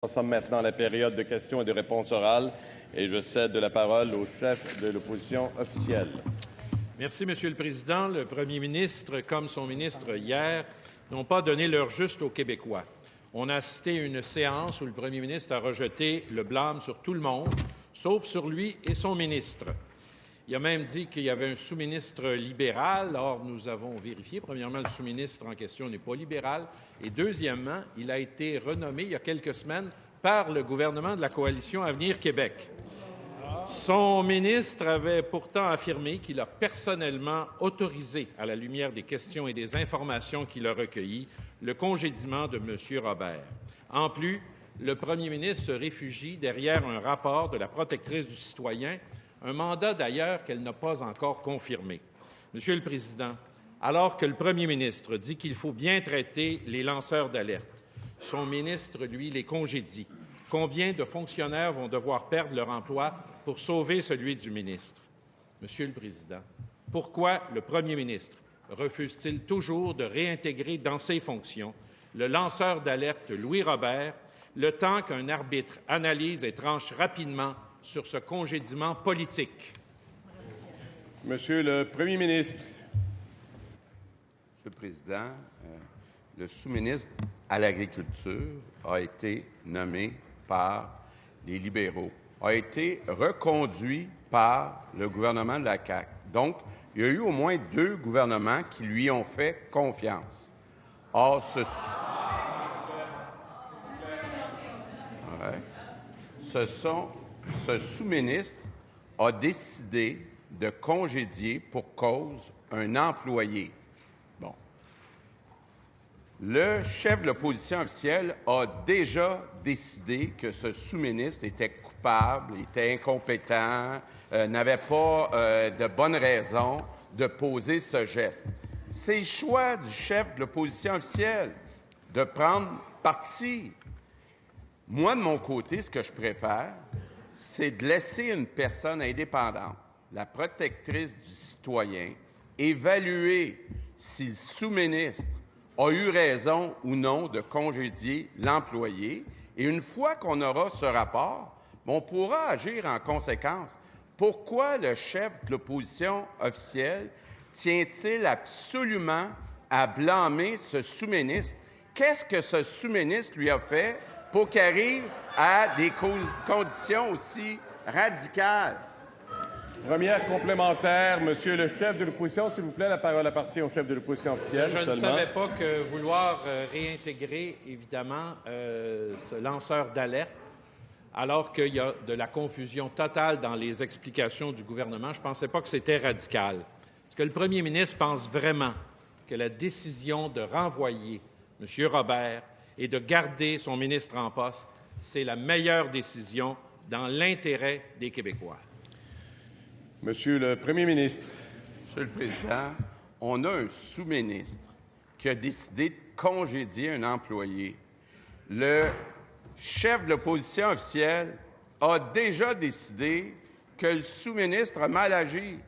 Nous sommes maintenant à la période de questions et de réponses orales et je cède la parole au chef de l'opposition officielle. Merci, Monsieur le Président. Le premier ministre, comme son ministre hier, n'ont pas donné l'heure juste aux Québécois. On a assisté à une séance où le premier ministre a rejeté le blâme sur tout le monde, sauf sur lui et son ministre. Il a même dit qu'il y avait un sous-ministre libéral. Or, nous avons vérifié. Premièrement, le sous-ministre en question n'est pas libéral. Et deuxièmement, il a été renommé il y a quelques semaines par le gouvernement de la coalition Avenir Québec. Son ministre avait pourtant affirmé qu'il a personnellement autorisé, à la lumière des questions et des informations qu'il a recueillies, le congédiement de M. Robert. En plus, le premier ministre se réfugie derrière un rapport de la protectrice du citoyen, un mandat d'ailleurs qu'elle n'a pas encore confirmé. Monsieur le Président, alors que le premier ministre dit qu'il faut bien traiter les lanceurs d'alerte, son ministre, lui, les congédie. Combien de fonctionnaires vont devoir perdre leur emploi pour sauver celui du ministre? Monsieur le Président, pourquoi le premier ministre refuse-t-il toujours de réintégrer dans ses fonctions le lanceur d'alerte Louis Robert, le temps qu'un arbitre analyse et tranche rapidement sur ce congédiement politique? Monsieur le Premier ministre. Monsieur le Président, le sous-ministre à l'Agriculture a été nommé par les libéraux, a été reconduit par le gouvernement de la CAQ. Donc, il y a eu au moins 2 gouvernements qui lui ont fait confiance. Or, ce sous-ministre a décidé de congédier pour cause un employé. Bon. Le chef de l'opposition officielle a déjà décidé que ce sous-ministre était coupable, était incompétent, n'avait pas de bonnes raisons de poser ce geste. C'est le choix du chef de l'opposition officielle de prendre parti. Moi, de mon côté, ce que je préfère, c'est de laisser une personne indépendante, la protectrice du citoyen, évaluer si le sous-ministre a eu raison ou non de congédier l'employé. Et une fois qu'on aura ce rapport, on pourra agir en conséquence. Pourquoi le chef de l'opposition officielle tient-il absolument à blâmer ce sous-ministre? Qu'est-ce que ce sous-ministre lui a fait pour qu'il arrive à des conditions aussi radicales? Première complémentaire, Monsieur le chef de l'opposition, s'il vous plaît, la parole appartient au chef de l'opposition officielle. Je ne savais pas que vouloir réintégrer, évidemment, ce lanceur d'alerte, alors qu'il y a de la confusion totale dans les explications du gouvernement, je ne pensais pas que c'était radical. Est-ce que le premier ministre pense vraiment que la décision de renvoyer M. Robert et de garder son ministre en poste, c'est la meilleure décision dans l'intérêt des Québécois? Monsieur le Premier ministre. Monsieur le Président, on a un sous-ministre qui a décidé de congédier un employé. Le chef de l'opposition officielle a déjà décidé que le sous-ministre a mal agi.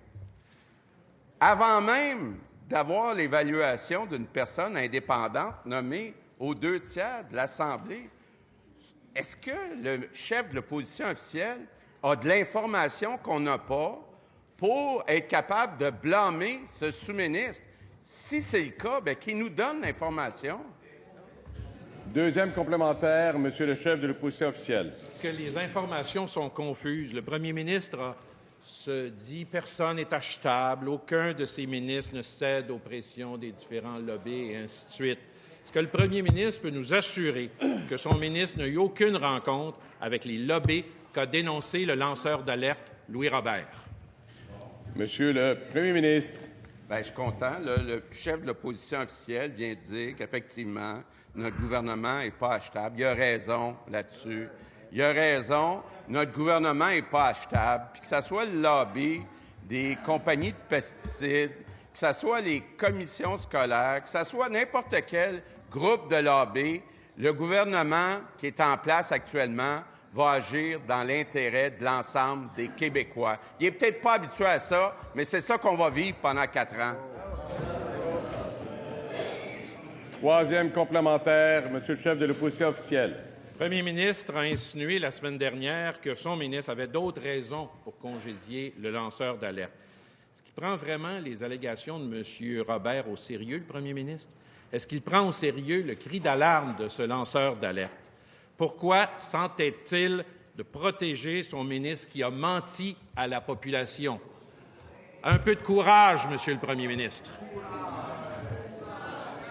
Avant même d'avoir l'évaluation d'une personne indépendante nommée aux 2 tiers de l'Assemblée, est-ce que le chef de l'opposition officielle a de l'information qu'on n'a pas pour être capable de blâmer ce sous-ministre? Si c'est le cas, bien, qu'il nous donne l'information. Deuxième complémentaire, Monsieur le chef de l'opposition officielle. Que les informations sont confuses. Le premier ministre se dit « personne n'est achetable, aucun de ses ministres ne cède aux pressions des différents lobbies » et ainsi de suite. Est-ce que le premier ministre peut nous assurer que son ministre n'a eu aucune rencontre avec les lobbies qu'a dénoncé le lanceur d'alerte Louis Robert? Monsieur le Premier ministre. Bien, je suis content. Le chef de l'opposition officielle vient de dire qu'effectivement, notre gouvernement n'est pas achetable. Il a raison là-dessus. Il a raison. Notre gouvernement n'est pas achetable. Puis que ce soit le lobby des compagnies de pesticides, que ce soit les commissions scolaires, que ce soit n'importe quel groupe de lobby, le gouvernement qui est en place actuellement va agir dans l'intérêt de l'ensemble des Québécois. Il n'est peut-être pas habitué à ça, mais c'est ça qu'on va vivre pendant 4 ans. Troisième complémentaire, Monsieur le chef de l'opposition officielle. Premier ministre a insinué la semaine dernière que son ministre avait d'autres raisons pour congédier le lanceur d'alerte. Est-ce qu'il prend vraiment les allégations de M. Robert au sérieux, le premier ministre? Est-ce qu'il prend au sérieux le cri d'alarme de ce lanceur d'alerte? Pourquoi s'entête-t-il de protéger son ministre qui a menti à la population? Un peu de courage, Monsieur le Premier ministre.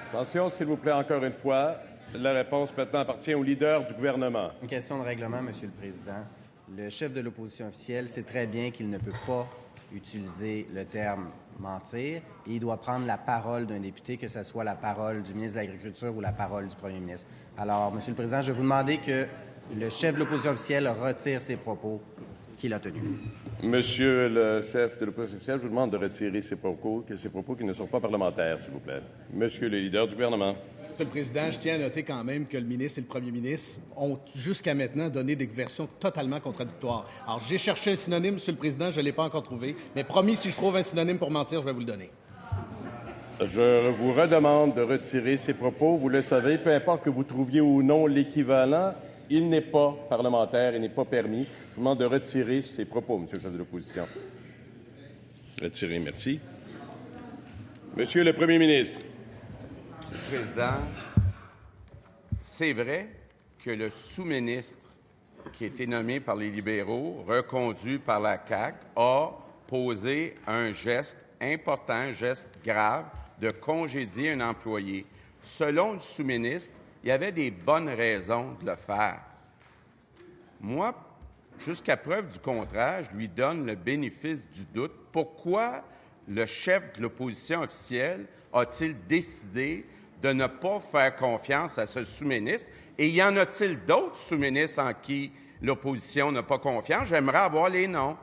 Attention, s'il vous plaît, encore une fois. La réponse maintenant appartient au leader du gouvernement. Une question de règlement, Monsieur le Président. Le chef de l'opposition officielle sait très bien qu'il ne peut pas utiliser le terme « mentir » et il doit prendre la parole d'un député, que ce soit la parole du ministre de l'Agriculture ou la parole du premier ministre. Alors, Monsieur le Président, je vais vous demander que le chef de l'opposition officielle retire ses propos qu'il a tenus. Monsieur le chef de l'opposition officielle, je vous demande de retirer ces propos qui ne sont pas parlementaires, s'il vous plaît. Monsieur le leader du gouvernement. Monsieur le Président, je tiens à noter quand même que le ministre et le premier ministre ont jusqu'à maintenant donné des versions totalement contradictoires. Alors, j'ai cherché un synonyme, Monsieur le Président, je ne l'ai pas encore trouvé, mais promis, si je trouve un synonyme pour mentir, je vais vous le donner. Je vous redemande de retirer ces propos. Vous le savez, peu importe que vous trouviez ou non l'équivalent, il n'est pas parlementaire, il n'est pas permis. Je vous demande de retirer ces propos, Monsieur le chef de l'opposition. Retirez, merci. Monsieur le Premier ministre. Monsieur le Président, c'est vrai que le sous-ministre qui a été nommé par les libéraux, reconduit par la CAQ, a posé un geste important, un geste grave, de congédier un employé. Selon le sous-ministre, il y avait des bonnes raisons de le faire. Moi, jusqu'à preuve du contraire, je lui donne le bénéfice du doute. Pourquoi le chef de l'opposition officielle a-t-il décidé de ne pas faire confiance à ce sous-ministre? Et y en a-t-il d'autres sous-ministres en qui l'opposition n'a pas confiance? J'aimerais avoir les noms.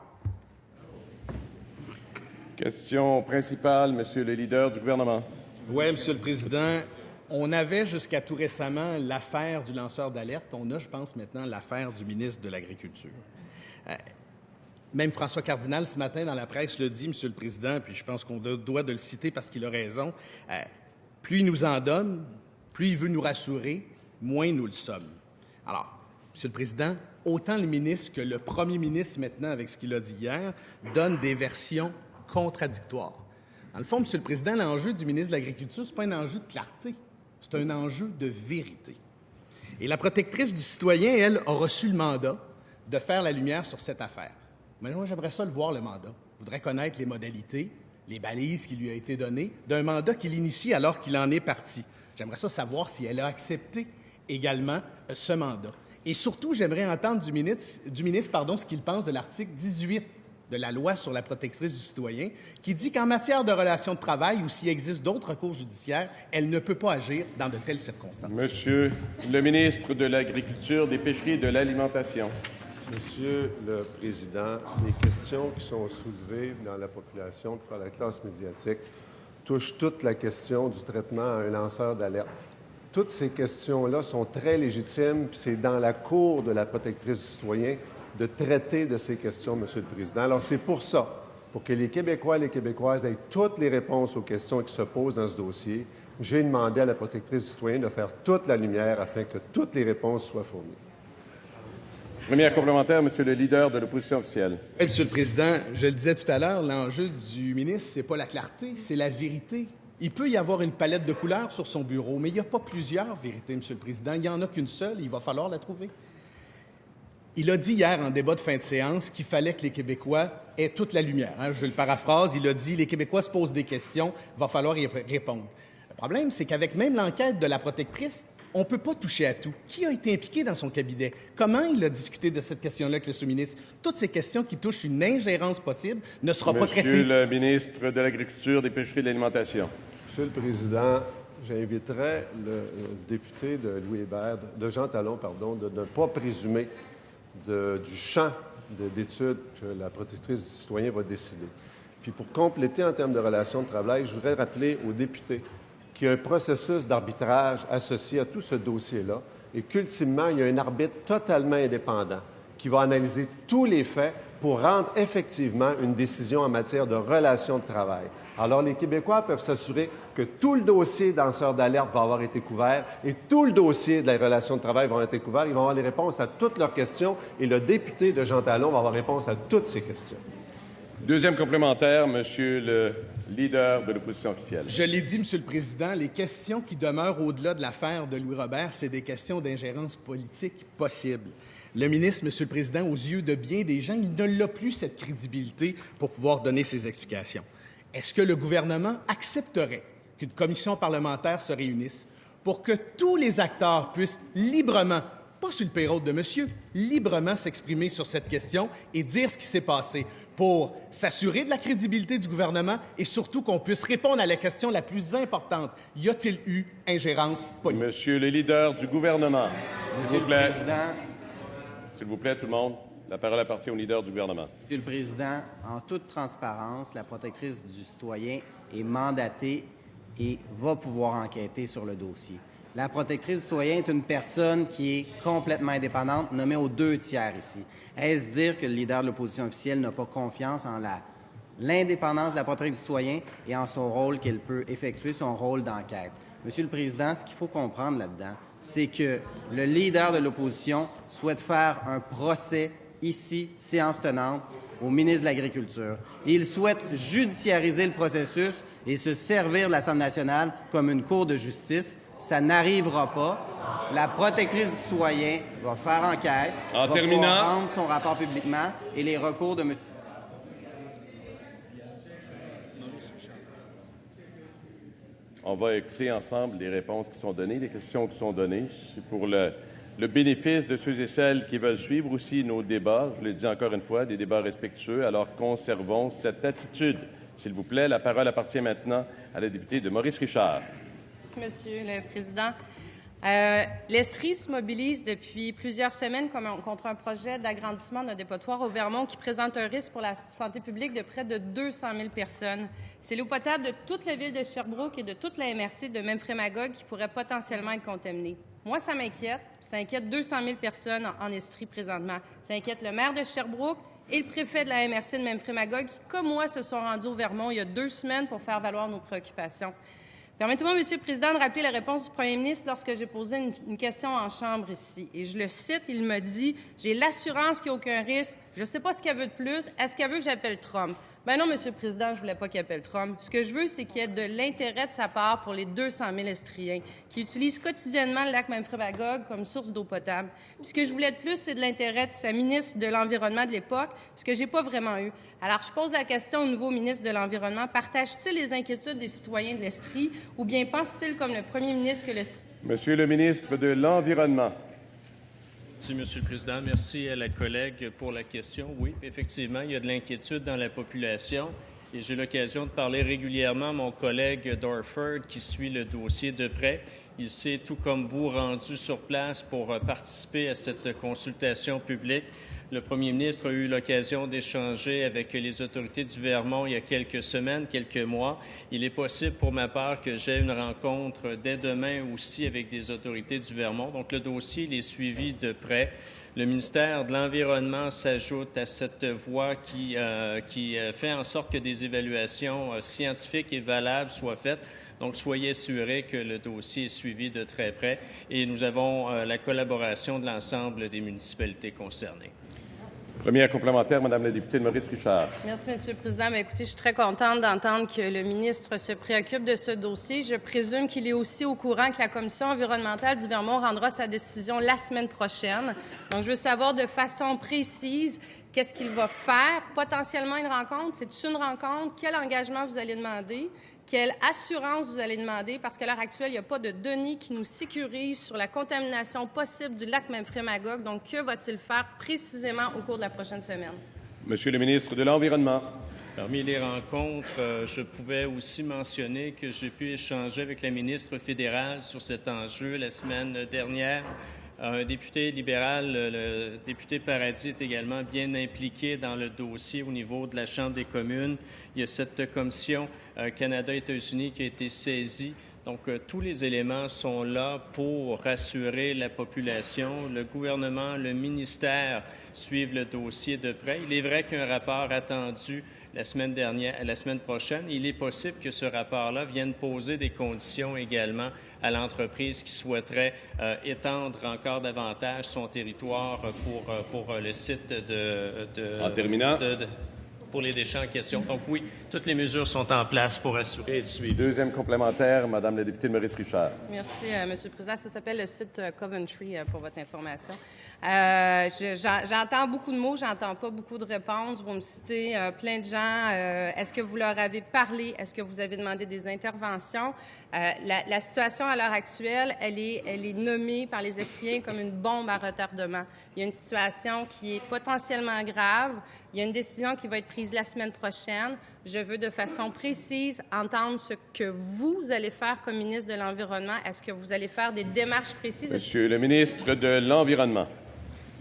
Question principale, Monsieur le leader du gouvernement. Oui, Monsieur le Président. On avait jusqu'à tout récemment l'affaire du lanceur d'alerte. On a, je pense, maintenant l'affaire du ministre de l'Agriculture. Même François Cardinal, ce matin, dans la presse, le dit, Monsieur le Président, puis je pense qu'on doit de le citer parce qu'il a raison. Plus il nous en donne, plus il veut nous rassurer, moins nous le sommes. Alors, Monsieur le Président, autant le ministre que le premier ministre, maintenant, avec ce qu'il a dit hier, donnent des versions contradictoires. Dans le fond, Monsieur le Président, l'enjeu du ministre de l'Agriculture, ce n'est pas un enjeu de clarté, c'est un enjeu de vérité. Et la protectrice du citoyen, elle, a reçu le mandat de faire la lumière sur cette affaire. Mais moi, j'aimerais ça le voir, le mandat. Je voudrais connaître les modalités, les balises qui lui ont été données d'un mandat qu'il initie alors qu'il en est parti. J'aimerais ça savoir si elle a accepté également ce mandat. Et surtout, j'aimerais entendre du ministre ce qu'il pense de l'article 18 de la loi sur la protectrice du citoyen, qui dit qu'en matière de relations de travail ou s'il existe d'autres recours judiciaires, elle ne peut pas agir dans de telles circonstances. Monsieur le ministre de l'Agriculture, des Pêcheries et de l'Alimentation. Monsieur le Président, les questions qui sont soulevées dans la population par la classe médiatique touchent toute la question du traitement à un lanceur d'alerte. Toutes ces questions-là sont très légitimes, puis c'est dans la cour de la protectrice du citoyen de traiter de ces questions, Monsieur le Président. Alors, c'est pour ça, pour que les Québécois et les Québécoises aient toutes les réponses aux questions qui se posent dans ce dossier, j'ai demandé à la protectrice du citoyen de faire toute la lumière afin que toutes les réponses soient fournies. Première complémentaire, Monsieur le leader de l'opposition officielle. Oui, Monsieur le Président, je le disais tout à l'heure, l'enjeu du ministre, c'est pas la clarté, c'est la vérité. Il peut y avoir une palette de couleurs sur son bureau, mais il n'y a pas plusieurs vérités, Monsieur le Président. Il n'y en a qu'une seule, il va falloir la trouver. Il a dit hier, en débat de fin de séance, qu'il fallait que les Québécois aient toute la lumière. Je le paraphrase, il a dit « Les Québécois se posent des questions, il va falloir y répondre ». Le problème, c'est qu'avec même l'enquête de la protectrice, on ne peut pas toucher à tout. Qui a été impliqué dans son cabinet? Comment il a discuté de cette question-là avec le sous-ministre? Toutes ces questions qui touchent une ingérence possible ne seront pas traitées. Monsieur le ministre de l'Agriculture, des Pêcheries et de l'Alimentation. Monsieur le Président, j'inviterai le député de Jean Talon, de ne pas présumer du champ d'études que la protectrice du citoyen va décider. Puis pour compléter en termes de relations de travail, je voudrais rappeler aux députés qu'il y a un processus d'arbitrage associé à tout ce dossier-là et qu'ultimement, il y a un arbitre totalement indépendant qui va analyser tous les faits pour rendre effectivement une décision en matière de relations de travail. Alors, les Québécois peuvent s'assurer que tout le dossier danseurs d'alerte va avoir été couvert et tout le dossier de la relation de travail va avoir été couvert. Ils vont avoir les réponses à toutes leurs questions et le député de Jean Talon va avoir réponse à toutes ces questions. Deuxième complémentaire, Monsieur le leader de l'opposition officielle. Je l'ai dit, Monsieur le Président, les questions qui demeurent au-delà de l'affaire de Louis Robert, c'est des questions d'ingérence politique possible. Le ministre, Monsieur le Président, aux yeux de bien des gens, il ne l'a plus cette crédibilité pour pouvoir donner ses explications. Est-ce que le gouvernement accepterait qu'une commission parlementaire se réunisse pour que tous les acteurs puissent librement, pas sur le payroll de monsieur, librement s'exprimer sur cette question et dire ce qui s'est passé pour s'assurer de la crédibilité du gouvernement et surtout qu'on puisse répondre à la question la plus importante. Y a-t-il eu ingérence politique? Monsieur le leader du gouvernement, Monsieur le Président, s'il vous plaît, tout le monde, la parole appartient au leader du gouvernement. Monsieur le Président, en toute transparence, la protectrice du citoyen est mandatée et va pouvoir enquêter sur le dossier. La protectrice du citoyen est une personne qui est complètement indépendante, nommée aux 2 tiers ici. Est-ce dire que le leader de l'opposition officielle n'a pas confiance en l'indépendance de la protectrice du citoyen et en son rôle qu'elle peut effectuer, son rôle d'enquête? Monsieur le Président, ce qu'il faut comprendre là-dedans, c'est que le leader de l'opposition souhaite faire un procès ici, séance tenante, au ministre de l'Agriculture. Il souhaite judiciariser le processus et se servir de l'Assemblée nationale comme une cour de justice. Ça n'arrivera pas. La protectrice du citoyen va faire enquête, va pouvoir rendre son rapport publiquement et les recours de M. On va écouter ensemble les réponses qui sont données, les questions qui sont données. C'est pour le bénéfice de ceux et celles qui veulent suivre aussi nos débats. Je l'ai dit encore une fois, des débats respectueux. Alors conservons cette attitude. S'il vous plaît, la parole appartient maintenant à la députée de Maurice Richard. Merci, Monsieur le Président. L'Estrie se mobilise depuis plusieurs semaines contre un projet d'agrandissement d'un dépotoir au Vermont qui présente un risque pour la santé publique de près de 200 000 personnes. C'est l'eau potable de toute la ville de Sherbrooke et de toute la MRC de Memphremagog qui pourrait potentiellement être contaminée. Moi, ça m'inquiète. Ça inquiète 200 000 personnes en Estrie présentement. Ça inquiète le maire de Sherbrooke et le préfet de la MRC de Memphremagog qui, comme moi, se sont rendus au Vermont il y a 2 semaines pour faire valoir nos préoccupations. Permettez-moi, Monsieur le Président, de rappeler la réponse du premier ministre lorsque j'ai posé une question en Chambre ici. Et je le cite, il m'a dit « J'ai l'assurance qu'il n'y a aucun risque. Je ne sais pas ce qu'elle veut de plus. Est-ce qu'elle veut que j'appelle Trump? » Ben non, Monsieur le Président, je ne voulais pas qu'il appelle Trump. Ce que je veux, c'est qu'il y ait de l'intérêt de sa part pour les 200 000 Estriens qui utilisent quotidiennement le lac Memphremagog comme source d'eau potable. Puis ce que je voulais de plus, c'est de l'intérêt de sa ministre de l'Environnement de l'époque, ce que je n'ai pas vraiment eu. Alors, je pose la question au nouveau ministre de l'Environnement. Partage-t-il les inquiétudes des citoyens de l'Estrie ou bien pense-t-il, comme le premier ministre, que le... Monsieur le ministre de l'Environnement. Merci, Monsieur le Président. Merci à la collègue pour la question. Oui, effectivement, il y a de l'inquiétude dans la population et j'ai l'occasion de parler régulièrement à mon collègue Dorford qui suit le dossier de près. Il s'est, tout comme vous, rendu sur place pour participer à cette consultation publique. Le premier ministre a eu l'occasion d'échanger avec les autorités du Vermont il y a quelques semaines, quelques mois. Il est possible pour ma part que j'aie une rencontre dès demain aussi avec des autorités du Vermont. Donc, le dossier il est suivi de près. Le ministère de l'Environnement s'ajoute à cette voie qui fait en sorte que des évaluations scientifiques et valables soient faites. Donc, soyez assurés que le dossier est suivi de très près et nous avons la collaboration de l'ensemble des municipalités concernées. Première complémentaire, Madame la députée de Maurice Richard. Merci, Monsieur le Président. Bien, écoutez, je suis très contente d'entendre que le ministre se préoccupe de ce dossier. Je présume qu'il est aussi au courant que la Commission environnementale du Vermont rendra sa décision la semaine prochaine. Donc, je veux savoir de façon précise qu'est-ce qu'il va faire. Potentiellement une rencontre. C'est une rencontre. Quel engagement vous allez demander? Quelle assurance vous allez demander? Parce qu'à l'heure actuelle, il n'y a pas de données qui nous sécurisent sur la contamination possible du lac Memphremagog. Donc, que va-t-il faire précisément au cours de la prochaine semaine? Monsieur le ministre de l'Environnement. Parmi les rencontres, je pouvais aussi mentionner que j'ai pu échanger avec la ministre fédérale sur cet enjeu la semaine dernière. Un député libéral, le député Paradis, est également bien impliqué dans le dossier au niveau de la Chambre des communes. Il y a cette commission Canada-États-Unis qui a été saisie Donc, tous les éléments sont là pour rassurer la population. Le gouvernement, le ministère suivent le dossier de près. Il est vrai qu'un rapport attendu la semaine prochaine. Il est possible que ce rapport-là vienne poser des conditions également à l'entreprise qui souhaiterait étendre encore davantage son territoire pour le site En terminant. Pour les déchets en question. Donc oui, toutes les mesures sont en place pour assurer le suivi. Deuxième complémentaire, Madame la députée de Maurice Richard. Merci, Monsieur le Président. Ça s'appelle le site Coventry, pour votre information. J'entends beaucoup de mots, j'entends pas beaucoup de réponses. Vous me citez plein de gens. Est-ce que vous leur avez parlé? Est-ce que vous avez demandé des interventions? La situation à l'heure actuelle, elle est nommée par les Estriens comme une bombe à retardement. Il y a une situation qui est potentiellement grave. Il y a une décision qui va être prise la semaine prochaine. Je veux de façon précise entendre ce que vous allez faire comme ministre de l'Environnement. Est-ce que vous allez faire des démarches précises? Monsieur le ministre de l'Environnement.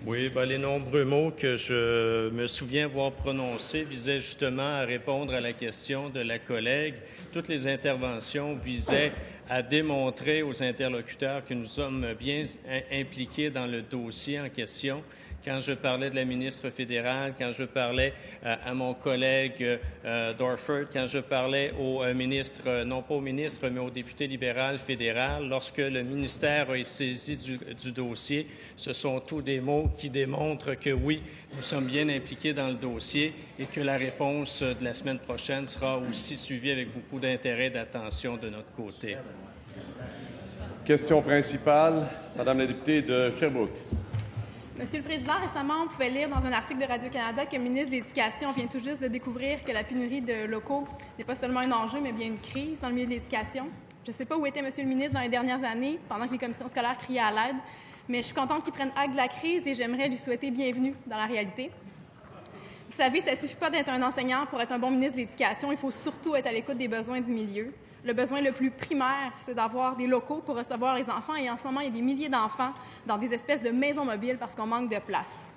Oui, les nombreux mots que je me souviens avoir prononcés visaient justement à répondre à la question de la collègue. Toutes les interventions visaient à démontrer aux interlocuteurs que nous sommes bien impliqués dans le dossier en question. Quand je parlais de la ministre fédérale, quand je parlais à mon collègue Dorford, quand je parlais au ministre, non pas au ministre, mais au député libéral fédéral, lorsque le ministère a saisi du dossier, ce sont tous des mots qui démontrent que oui, nous sommes bien impliqués dans le dossier et que la réponse de la semaine prochaine sera aussi suivie avec beaucoup d'intérêt et d'attention de notre côté. Question principale, Madame la députée de Sherbrooke. Monsieur le Président, récemment, on pouvait lire dans un article de Radio-Canada que le ministre de l'Éducation vient tout juste de découvrir que la pénurie de locaux n'est pas seulement un enjeu, mais bien une crise dans le milieu de l'éducation. Je ne sais pas où était Monsieur le ministre dans les dernières années, pendant que les commissions scolaires criaient à l'aide, mais je suis contente qu'il prenne acte de la crise et j'aimerais lui souhaiter bienvenue dans la réalité. Vous savez, ça ne suffit pas d'être un enseignant pour être un bon ministre de l'Éducation. Il faut surtout être à l'écoute des besoins du milieu. Le besoin le plus primaire, c'est d'avoir des locaux pour recevoir les enfants. Et en ce moment, il y a des milliers d'enfants dans des espèces de maisons mobiles parce qu'on manque de place.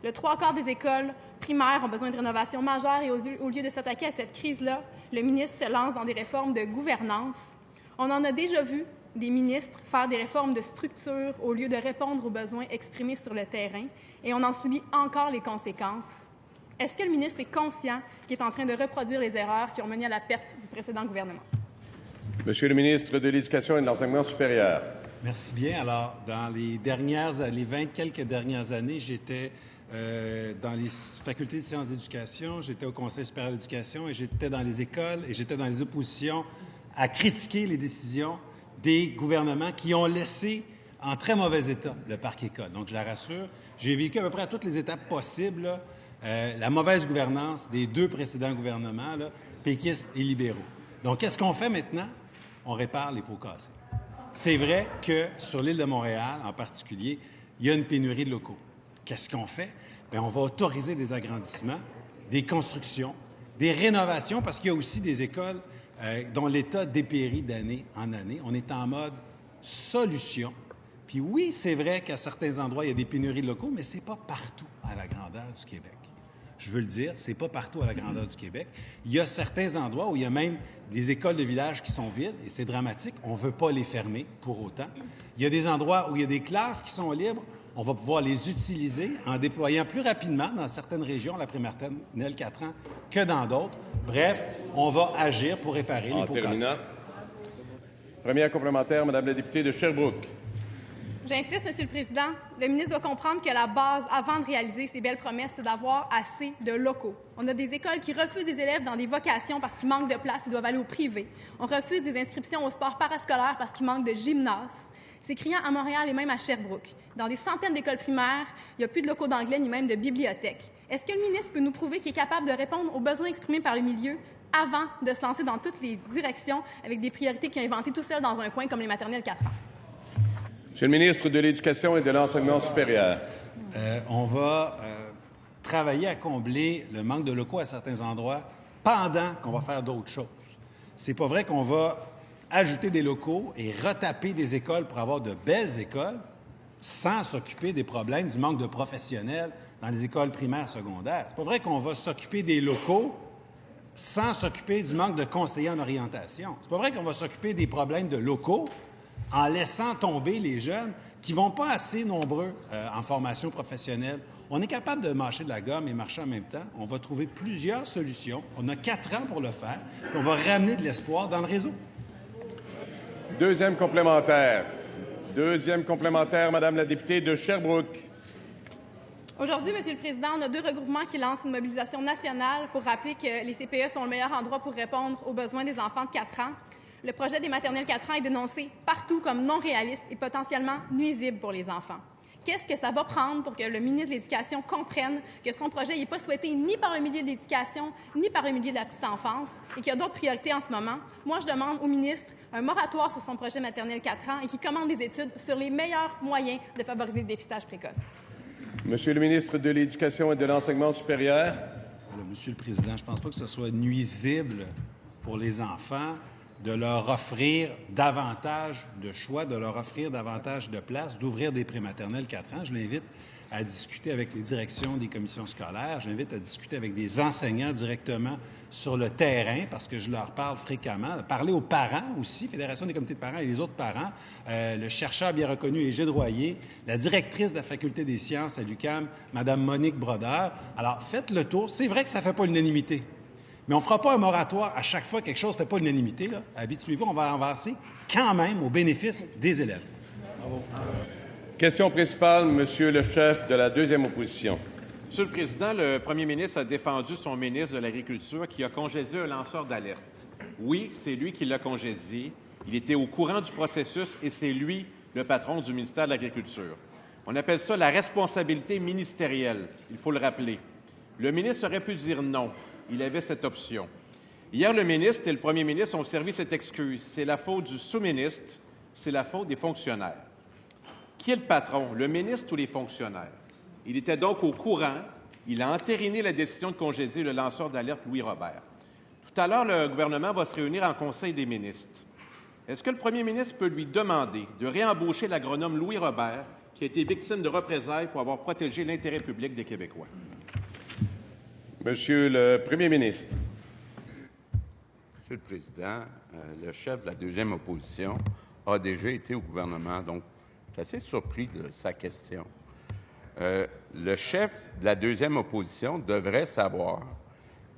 Le 3/4 des écoles primaires ont besoin de rénovations majeures et au lieu de s'attaquer à cette crise-là, le ministre se lance dans des réformes de gouvernance. On en a déjà vu des ministres faire des réformes de structure au lieu de répondre aux besoins exprimés sur le terrain et on en subit encore les conséquences. Est-ce que le ministre est conscient qu'il est en train de reproduire les erreurs qui ont mené à la perte du précédent gouvernement? Monsieur le ministre de l'Éducation et de l'Enseignement supérieur. Merci bien. Alors, dans les 20 quelques dernières années, j'étais dans les facultés de sciences d'éducation, j'étais au Conseil supérieur de l'éducation et j'étais dans les écoles et j'étais dans les oppositions à critiquer les décisions des gouvernements qui ont laissé en très mauvais état le parc école. Donc, je la rassure, j'ai vécu à peu près à toutes les étapes possibles la mauvaise gouvernance des deux précédents gouvernements, péquistes et libéraux. Donc, qu'est-ce qu'on fait maintenant? On répare les pots cassés. C'est vrai que sur l'île de Montréal, en particulier, il y a une pénurie de locaux. Qu'est-ce qu'on fait? Bien, on va autoriser des agrandissements, des constructions, des rénovations, parce qu'il y a aussi des écoles dont l'État dépérit d'année en année. On est en mode solution. Puis oui, c'est vrai qu'à certains endroits, il y a des pénuries de locaux, mais ce n'est pas partout à la grandeur du Québec. Je veux le dire, ce n'est pas partout à la grandeur du Québec. Il y a certains endroits où il y a même des écoles de village qui sont vides, et c'est dramatique. On ne veut pas les fermer pour autant. Il y a des endroits où il y a des classes qui sont libres. On va pouvoir les utiliser en déployant plus rapidement dans certaines régions, la prématernelle 4 ans, que dans d'autres. Bref, on va agir pour réparer les pots cassés. Première complémentaire, Madame la députée de Sherbrooke. J'insiste, Monsieur le Président. Le ministre doit comprendre que la base, avant de réaliser ces belles promesses, c'est d'avoir assez de locaux. On a des écoles qui refusent des élèves dans des vocations parce qu'ils manquent de place, ils doivent aller au privé. On refuse des inscriptions au sport parascolaire parce qu'il manque de gymnase. C'est criant à Montréal et même à Sherbrooke. Dans des centaines d'écoles primaires, il n'y a plus de locaux d'anglais ni même de bibliothèques. Est-ce que le ministre peut nous prouver qu'il est capable de répondre aux besoins exprimés par le milieu avant de se lancer dans toutes les directions avec des priorités qu'il a inventées tout seul dans un coin comme les maternelles 4 ans? Monsieur le ministre de l'Éducation et de l'Enseignement supérieur. On va travailler à combler le manque de locaux à certains endroits pendant qu'on va faire d'autres choses. C'est pas vrai qu'on va ajouter des locaux et retaper des écoles pour avoir de belles écoles sans s'occuper des problèmes du manque de professionnels dans les écoles primaires secondaires. C'est pas vrai qu'on va s'occuper des locaux sans s'occuper du manque de conseillers en orientation. C'est pas vrai qu'on va s'occuper des problèmes de locaux en laissant tomber les jeunes qui vont pas assez nombreux en formation professionnelle. On est capable de mâcher de la gomme et marcher en même temps. On va trouver plusieurs solutions. On a 4 ans pour le faire. On va ramener de l'espoir dans le réseau. Deuxième complémentaire. Deuxième complémentaire, Madame la députée de Sherbrooke. Aujourd'hui, Monsieur le Président, on a 2 regroupements qui lancent une mobilisation nationale pour rappeler que les CPE sont le meilleur endroit pour répondre aux besoins des enfants de 4 ans. Le projet des maternelles 4 ans est dénoncé partout comme non réaliste et potentiellement nuisible pour les enfants. Qu'est-ce que ça va prendre pour que le ministre de l'Éducation comprenne que son projet n'est pas souhaité ni par le milieu de l'éducation, ni par le milieu de la petite enfance et qu'il y a d'autres priorités en ce moment? Moi, je demande au ministre un moratoire sur son projet maternelle 4 ans et qu'il commande des études sur les meilleurs moyens de favoriser le dépistage précoce. Monsieur le ministre de l'Éducation et de l'Enseignement supérieur. Monsieur le Président, je ne pense pas que ce soit nuisible pour les enfants de leur offrir davantage de choix, de leur offrir davantage de place, d'ouvrir des prématernelles 4 ans. Je l'invite à discuter avec les directions des commissions scolaires. J'invite à discuter avec des enseignants directement sur le terrain, parce que je leur parle fréquemment. Parler aux parents aussi, Fédération des comités de parents et les autres parents. Le chercheur bien reconnu Égide Royer, la directrice de la Faculté des sciences à l'UQAM, Mme Monique Brodeur. Alors, faites le tour. C'est vrai que ça ne fait pas l'unanimité. Mais on ne fera pas un moratoire à chaque fois que quelque chose ne fait pas l'unanimité. Là. Habituez-vous, on va avancer quand même au bénéfice des élèves. Bravo. Question principale, Monsieur le chef de la deuxième opposition. Monsieur le Président, le premier ministre a défendu son ministre de l'Agriculture qui a congédié un lanceur d'alerte. Oui, c'est lui qui l'a congédié. Il était au courant du processus et c'est lui le patron du ministère de l'Agriculture. On appelle ça la responsabilité ministérielle, il faut le rappeler. Le ministre aurait pu dire non. Il avait cette option. Hier, le ministre et le premier ministre ont servi cette excuse. C'est la faute du sous-ministre, c'est la faute des fonctionnaires. Qui est le patron, le ministre ou les fonctionnaires? Il était donc au courant. Il a entériné la décision de congédier le lanceur d'alerte Louis Robert. Tout à l'heure, le gouvernement va se réunir en Conseil des ministres. Est-ce que le premier ministre peut lui demander de réembaucher l'agronome Louis Robert, qui a été victime de représailles pour avoir protégé l'intérêt public des Québécois? Monsieur le premier ministre. Monsieur le Président, le chef de la deuxième opposition a déjà été au gouvernement, donc je suis assez surpris de sa question. Le chef de la deuxième opposition devrait savoir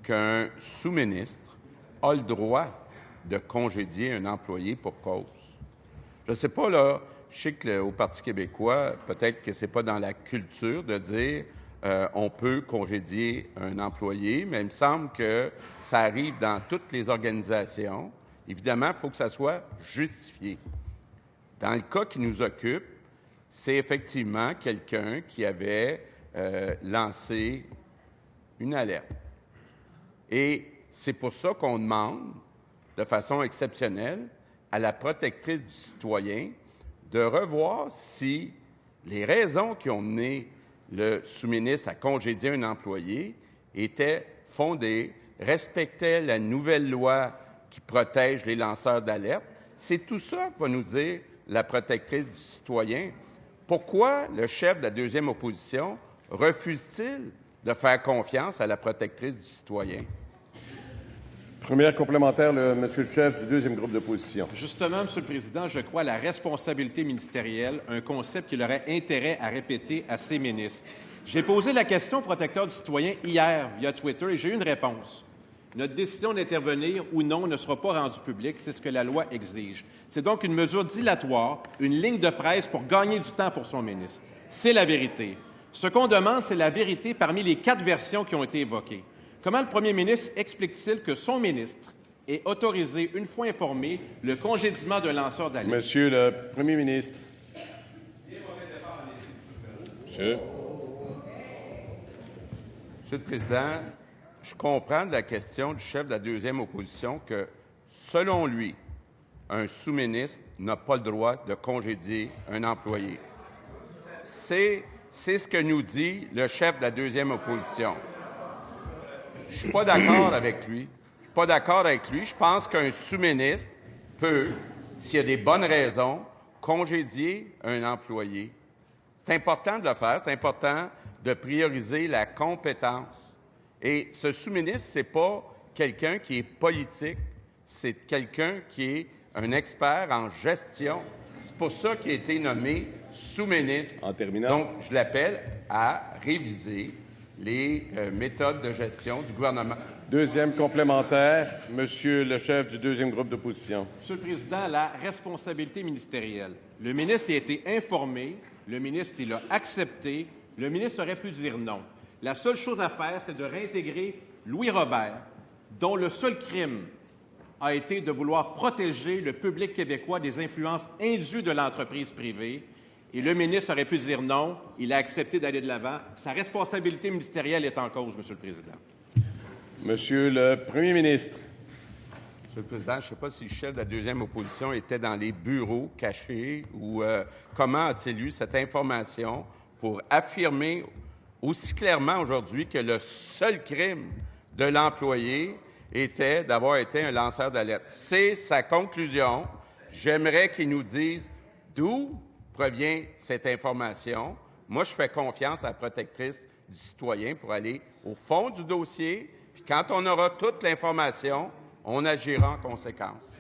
qu'un sous-ministre a le droit de congédier un employé pour cause. Je ne sais pas, là, je sais qu'au Parti québécois, peut-être que ce n'est pas dans la culture de dire on peut congédier un employé, mais il me semble que ça arrive dans toutes les organisations. Évidemment, il faut que ça soit justifié. Dans le cas qui nous occupe, c'est effectivement quelqu'un qui avait lancé une alerte. Et c'est pour ça qu'on demande, de façon exceptionnelle, à la protectrice du citoyen de revoir si les raisons qui ont mené le sous-ministre à congédier un employé étaient fondées, respectaient la nouvelle loi qui protège les lanceurs d'alerte. C'est tout ça que va nous dire la protectrice du citoyen. Pourquoi le chef de la deuxième opposition refuse-t-il de faire confiance à la protectrice du citoyen? Première complémentaire, Monsieur le chef du deuxième groupe d'opposition. Justement, Monsieur le Président, je crois à la responsabilité ministérielle, un concept qu'il aurait intérêt à répéter à ses ministres. J'ai posé la question au protecteur du citoyen hier via Twitter et j'ai eu une réponse. Notre décision d'intervenir ou non ne sera pas rendue publique, c'est ce que la loi exige. C'est donc une mesure dilatoire, une ligne de presse pour gagner du temps pour son ministre. C'est la vérité. Ce qu'on demande, c'est la vérité parmi les 4 versions qui ont été évoquées. Comment le premier ministre explique-t-il que son ministre ait autorisé, une fois informé, le congédiement d'un lanceur d'alerte? Monsieur le premier ministre. Monsieur le Président, je comprends de la question du chef de la deuxième opposition que, selon lui, un sous-ministre n'a pas le droit de congédier un employé. C'est ce que nous dit le chef de la deuxième opposition. Je ne suis pas d'accord avec lui. Je pense qu'un sous-ministre peut, s'il y a des bonnes raisons, congédier un employé. C'est important de le faire. C'est important de prioriser la compétence. Et ce sous-ministre, ce n'est pas quelqu'un qui est politique, c'est quelqu'un qui est un expert en gestion. C'est pour ça qu'il a été nommé sous-ministre. En terminant. Donc, je l'appelle à réviser les méthodes de gestion du gouvernement. Deuxième complémentaire, Monsieur le chef du deuxième groupe d'opposition. Monsieur le Président, la responsabilité ministérielle. Le ministre a été informé, le ministre il a accepté, le ministre aurait pu dire non. La seule chose à faire, c'est de réintégrer Louis Robert, dont le seul crime a été de vouloir protéger le public québécois des influences indues de l'entreprise privée. Et le ministre aurait pu dire non. Il a accepté d'aller de l'avant. Sa responsabilité ministérielle est en cause, Monsieur le Président. Monsieur le Premier ministre. Monsieur le Président, je ne sais pas si le chef de la deuxième opposition était dans les bureaux cachés ou comment a-t-il eu cette information pour affirmer aussi clairement aujourd'hui que le seul crime de l'employé était d'avoir été un lanceur d'alerte. C'est sa conclusion. J'aimerais qu'il nous dise d'où provient cette information. Moi, je fais confiance à la protectrice du citoyen pour aller au fond du dossier. Puis quand on aura toute l'information, on agira en conséquence.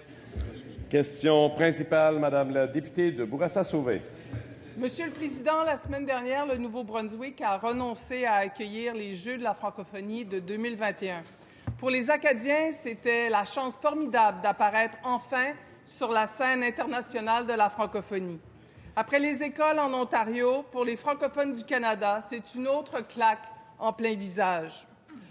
Question principale, Madame la députée de Bourassa-Sauvé. Monsieur le Président, la semaine dernière, le Nouveau-Brunswick a renoncé à accueillir les Jeux de la francophonie de 2021. Pour les Acadiens, c'était la chance formidable d'apparaître enfin sur la scène internationale de la francophonie. Après les écoles en Ontario, pour les francophones du Canada, c'est une autre claque en plein visage.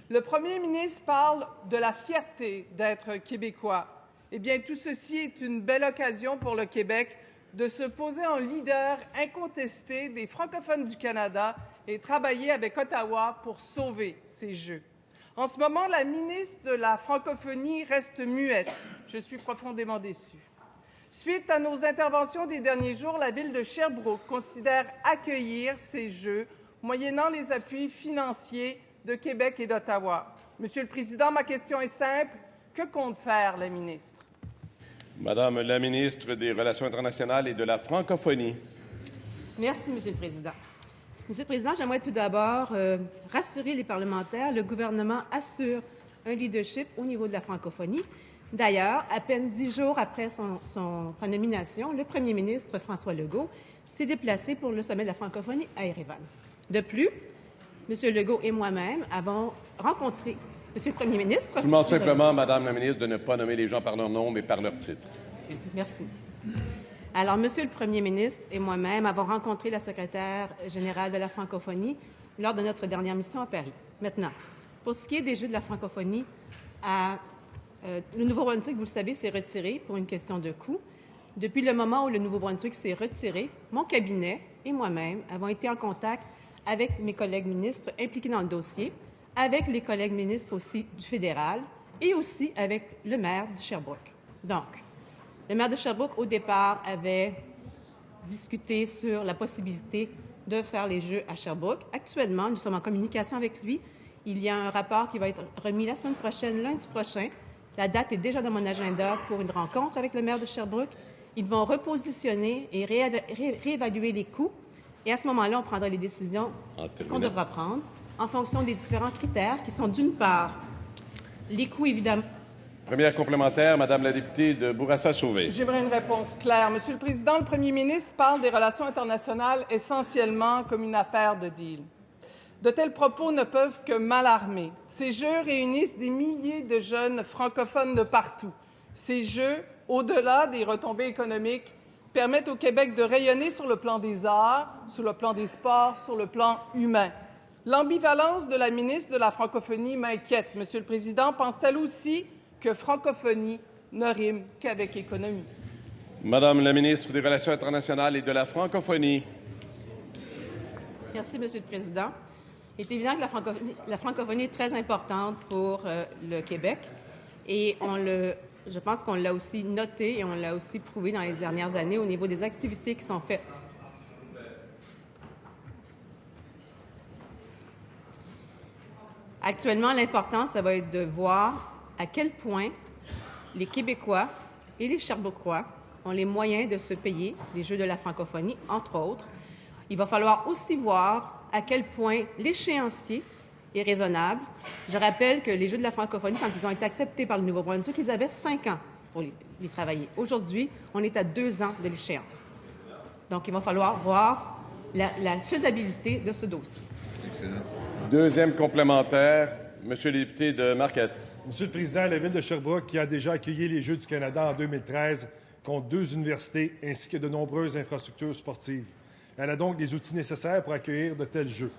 Le premier ministre parle de la fierté d'être québécois. Eh bien, tout ceci est une belle occasion pour le Québec de se poser en leader incontesté des francophones du Canada et travailler avec Ottawa pour sauver ces Jeux. En ce moment, la ministre de la Francophonie reste muette. Je suis profondément déçue. Suite à nos interventions des derniers jours, la ville de Sherbrooke considère accueillir ces Jeux, moyennant les appuis financiers de Québec et d'Ottawa. Monsieur le Président, ma question est simple. Que compte faire la ministre? Madame la ministre des Relations internationales et de la francophonie. Merci, Monsieur le Président. Monsieur le Président, j'aimerais tout d'abord rassurer les parlementaires. Le gouvernement assure un leadership au niveau de la francophonie. D'ailleurs, à peine 10 jours après sa nomination, le premier ministre François Legault s'est déplacé pour le sommet de la francophonie à Erevan. De plus, M. Legault et moi-même avons rencontré Monsieur le premier ministre. Je vous demande simplement, Madame la ministre, de ne pas nommer les gens par leur nom, mais par leur titre. Merci. Alors, Monsieur le premier ministre et moi-même avons rencontré la secrétaire générale de la francophonie lors de notre dernière mission à Paris. Maintenant, pour ce qui est des Jeux de la francophonie, le Nouveau-Brunswick, vous le savez, s'est retiré pour une question de coût. Depuis le moment où le Nouveau-Brunswick s'est retiré, mon cabinet et moi-même avons été en contact avec mes collègues ministres impliqués dans le dossier, avec les collègues ministres aussi du fédéral et aussi avec le maire de Sherbrooke. Donc, le maire de Sherbrooke, au départ, avait discuté sur la possibilité de faire les Jeux à Sherbrooke. Actuellement, nous sommes en communication avec lui. Il y a un rapport qui va être remis la semaine prochaine, lundi prochain. La date est déjà dans mon agenda pour une rencontre avec le maire de Sherbrooke. Ils vont repositionner et réévaluer les coûts. Et à ce moment-là, on prendra les décisions qu'on devra prendre en fonction des différents critères qui sont, d'une part, les coûts, évidemment. Première complémentaire, Madame la députée de Bourassa-Sauvé. J'aimerais une réponse claire. Monsieur le Président, le premier ministre parle des relations internationales essentiellement comme une affaire de deal. De tels propos ne peuvent que m'alarmer. Ces Jeux réunissent des milliers de jeunes francophones de partout. Ces Jeux, au-delà des retombées économiques, permettent au Québec de rayonner sur le plan des arts, sur le plan des sports, sur le plan humain. L'ambivalence de la ministre de la Francophonie m'inquiète. Monsieur le Président, pense-t-elle aussi que francophonie ne rime qu'avec économie? Madame la ministre des Relations internationales et de la francophonie. Merci, Monsieur le Président. Il est évident que la francophonie est très importante pour le Québec et je pense qu'on l'a aussi noté et on l'a aussi prouvé dans les dernières années au niveau des activités qui sont faites. Actuellement, l'important, ça va être de voir à quel point les Québécois et les Sherbrookois ont les moyens de se payer les Jeux de la francophonie, entre autres. Il va falloir aussi voir à quel point l'échéancier et raisonnable. Je rappelle que les Jeux de la francophonie, quand ils ont été acceptés par le Nouveau-Brunswick, ils avaient 5 ans pour les travailler. Aujourd'hui, on est à 2 ans de l'échéance. Donc, il va falloir voir la faisabilité de ce dossier. Excellent. Deuxième complémentaire, Monsieur le député de Marquette. Monsieur le Président, la Ville de Sherbrooke, qui a déjà accueilli les Jeux du Canada en 2013, compte 2 universités ainsi que de nombreuses infrastructures sportives. Elle a donc les outils nécessaires pour accueillir de tels Jeux.